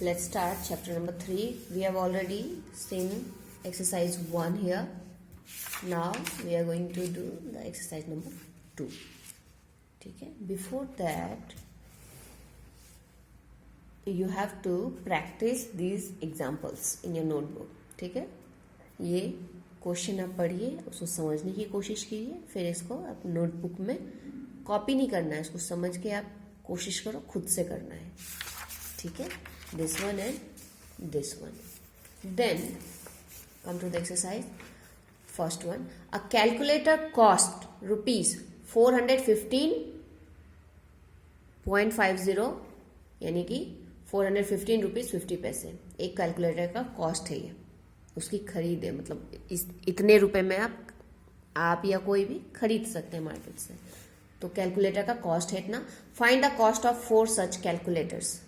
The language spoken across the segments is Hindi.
Let's start chapter number 3. We have already seen exercise 1 here. Now we are going to do the exercise number 2. ठीक है. Before that, you have to practice these examples in your notebook. ठीक है. ये क्वेश्चन आप पढ़िए, उसको समझने की कोशिश कीजिए, फिर इसको आप नोटबुक में कॉपी नहीं करना है, इसको समझ के आप कोशिश करो, खुद से करना है. ठीक है. This one and this one. Then come to the exercise. First one, a calculator cost rupees 415.50 यानी कि 415 रुपीज 50 पैसे एक कैलकुलेटर का कॉस्ट है. ये उसकी खरीद है, मतलब इतने रुपए में आप या कोई भी खरीद सकते हैं मार्केट से. तो कैलकुलेटर का कॉस्ट है इतना. Find the cost of 4 such calculators.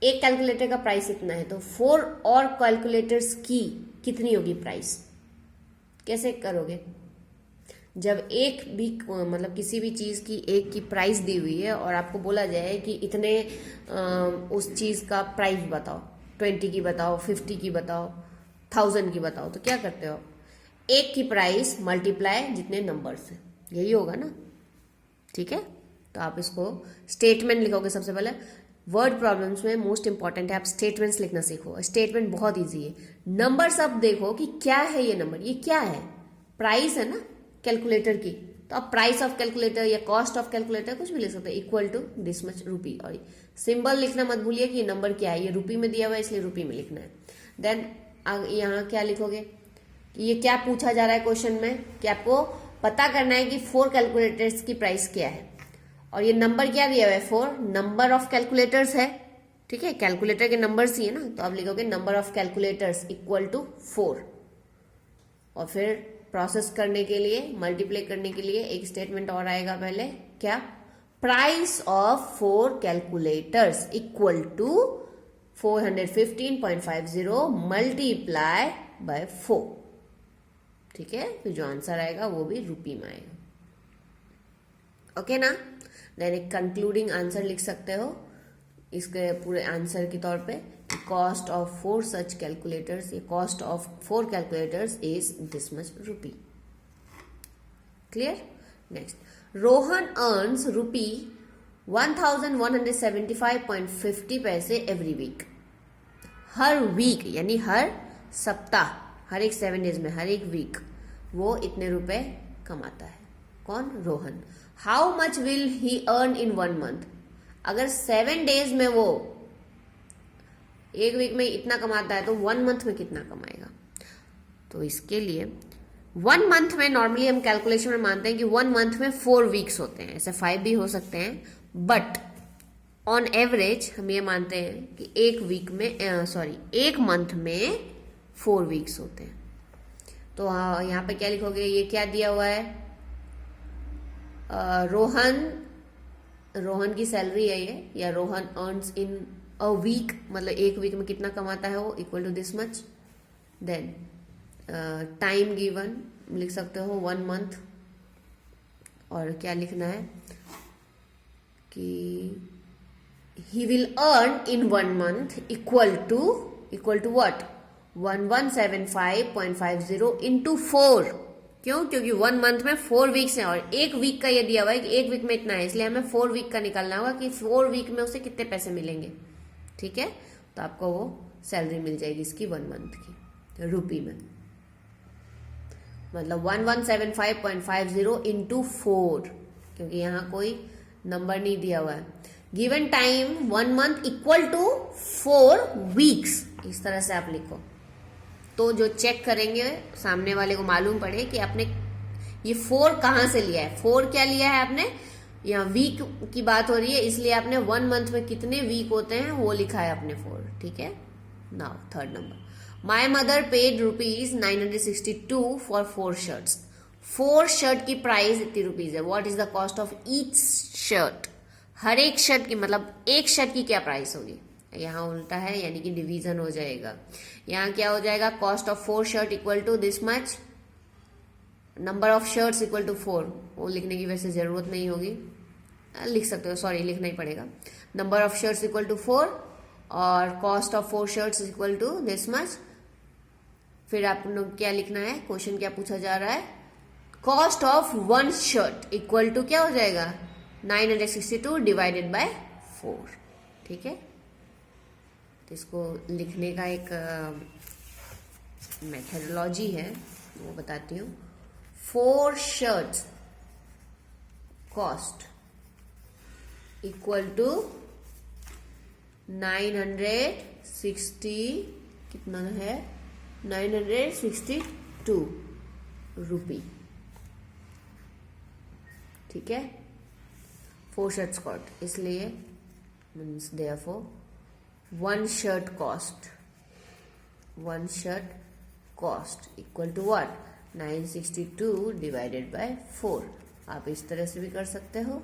एक कैलकुलेटर का प्राइस इतना है, तो 4 और कैलकुलेटर्स की कितनी होगी प्राइस. कैसे करोगे? जब एक भी मतलब किसी भी चीज की एक की प्राइस दी हुई है और आपको बोला जाए कि इतने उस चीज का प्राइस बताओ, 20 की बताओ, 50 की बताओ, 1000 की बताओ, तो क्या करते हो? एक की प्राइस मल्टीप्लाई जितने नंबर से, यही होगा ना. ठीक है. तो आप इसको स्टेटमेंट लिखोगे. सबसे पहले वर्ड प्रॉब्लम्स में मोस्ट इंपॉर्टेंट है आप स्टेटमेंट्स लिखना सीखो. स्टेटमेंट बहुत इजी है. नंबर्स अब देखो कि क्या है ये नंबर, ये क्या है. प्राइस है ना कैलकुलेटर की, तो आप प्राइस ऑफ कैलकुलेटर या कॉस्ट ऑफ कैलकुलेटर कुछ भी लिख सकते हैं. इक्वल टू दिस मच रुपी. और सिंबल लिखना मत भूलिए कि ये नंबर क्या है. ये रुपी में दिया हुआ है इसलिए रुपी में लिखना है. देन यहाँ क्या लिखोगे कि ये क्या पूछा जा रहा है क्वेश्चन में, कि आपको पता करना है कि 4 कैलकुलेटर्स की प्राइस क्या है. और ये नंबर क्या दिया हुआ है? 4 नंबर ऑफ कैलकुलेटर्स है. ठीक है. कैलकुलेटर के नंबर्स ही है ना, तो आप लिखोगे number of calculators equal to 4. और फिर प्रोसेस करने के लिए, मल्टीप्लाई करने के लिए एक स्टेटमेंट और आएगा पहले. क्या? Price of 4 calculators equal to 415.50 multiply by 4. ठीक है. फिर जो आंसर आएगा वो भी रुपी में आएगा. ओके ना. देन एक कंक्लूडिंग आंसर लिख सकते हो इसके पूरे आंसर के तौर पे. कॉस्ट ऑफ 4 सच कैलकुलेटर्स, ये cost of 4 calculators is this much rupee. Clear. Next, Rohan earns rupee 1175.50 पैसे एवरी वीक. हर वीक यानी हर सप्ताह, हर एक 7 डेज में, हर एक वीक वो इतने रुपए कमाता है. कौन? Rohan. How much will he earn in 1 month. अगर 7 डेज में वो एक वीक में इतना कमाता है तो 1 मंथ में कितना कमाएगा. तो इसके लिए 1 मंथ में नॉर्मली हम कैलकुलेशन में मानते हैं कि 1 मंथ में 4 वीक्स होते हैं. ऐसे 5 भी हो सकते हैं, बट ऑन एवरेज हम ये मानते हैं कि एक मंथ में 4 वीक्स होते हैं. तो यहाँ पे क्या लिखोगे? ये क्या दिया हुआ है? रोहन की सैलरी है ये, या Rohan earns in a week, मतलब एक वीक में कितना कमाता है वो, equal to this much. Then time given लिख सकते हो 1 मंथ. और क्या लिखना है कि he will earn in 1 month equal to what? 1175.50 into 4. क्यों? क्योंकि 1 मंथ में 4 वीक्स हैं और एक वीक का ये दिया हुआ है कि एक वीक में इतना है, इसलिए हमें 4 वीक का निकालना होगा कि 4 वीक में उसे कितने पैसे मिलेंगे. ठीक है. तो आपको वो सैलरी मिल जाएगी इसकी 1 मंथ की रुपी में, मतलब 1175.50 इंटू 4, क्योंकि यहाँ कोई नंबर नहीं दिया हुआ है. Given time 1 month equal to 4 weeks. इस तरह से आप लिखो, तो जो चेक करेंगे सामने वाले को मालूम पड़े कि आपने ये 4 कहां से लिया है. 4 क्या लिया है आपने? यहाँ वीक की बात हो रही है, इसलिए आपने 1 मंथ में कितने वीक होते हैं वो लिखा है आपने 4. ठीक है. Now third number, my mother paid rupees 962 for 4 shirts. 4 shirt की प्राइस इतनी रुपीज है. What is the cost of each shirt. हर एक शर्ट की, मतलब एक शर्ट की क्या प्राइस होगी. यहाँ उल्टा है, यानी कि डिवीजन हो जाएगा. यहाँ क्या हो जाएगा? Cost of 4 shirt equal to this much, number of shirts equal to 4. वो लिखने की वैसे जरूरत नहीं होगी, लिख सकते हो, सॉरी लिखना ही पड़ेगा. Number of shirts equal to 4 और cost of 4 shirts equal to this much. फिर आप लोग क्या लिखना है, क्वेश्चन क्या पूछा जा रहा है, cost of 1 shirt equal to क्या हो जाएगा 962 डिवाइडेड बाय 4। ठीक है, तो इसको लिखने का एक मेथडोलॉजी है, वो बताती हूँ। 4 शर्ट्स कॉस्ट इक्वल टू 960 कितना है 962 रुपी। ठीक है, 4 शर्ट्स कॉस्ट, इसलिए means therefore 1 shirt cost equal to what 962 divided by 4। आप इस तरह से भी कर सकते हो,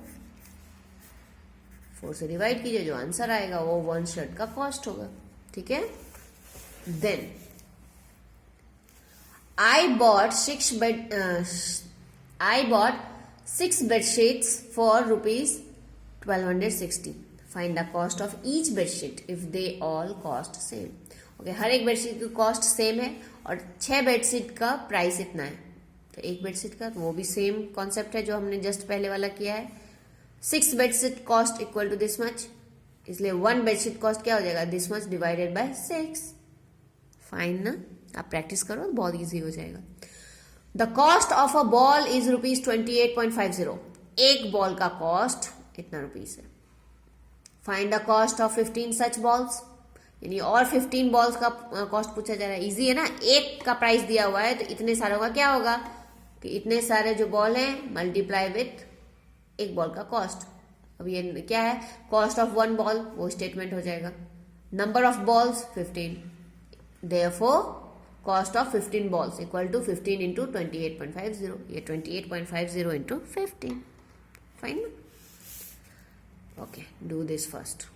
4 से डिवाइड कीजिए, जो आंसर आएगा वो 1 शर्ट का कॉस्ट होगा। ठीक है, then I bought 6 bed sheets for rupees 1260. Find the cost of each bed sheet if they all cost same. Okay, हर एक बेडशीट की कॉस्ट सेम है और 6 बेडशीट का प्राइस इतना है, तो एक बेडशीट का, तो वो भी सेम कॉन्सेप्ट है जो हमने जस्ट पहले वाला किया है। 6 bedsheet cost equal to this much, इसलिए 1 बेडशीट कॉस्ट क्या हो जाएगा this much divided by 6। Fine ना, आप प्रैक्टिस करो तो बहुत इजी हो जाएगा। The cost of a ball is rupees 28.50। एक बॉल का कॉस्ट इतना रुपीज है। Find the cost of 15 such balls, यानी और 15 बॉल्स का कॉस्ट पूछा जा रहा है। इजी है ना, एक का प्राइस दिया हुआ है तो इतने सारे का क्या होगा कि इतने सारे जो बॉल हैं मल्टीप्लाई विथ एक बॉल का कॉस्ट। अब ये क्या है, कॉस्ट ऑफ 1 बॉल, वो स्टेटमेंट हो जाएगा। Number of balls 15, therefore cost of 15 balls equal to 15 into 28.50, ये 28.50 into 15। Fine, okay, do this first.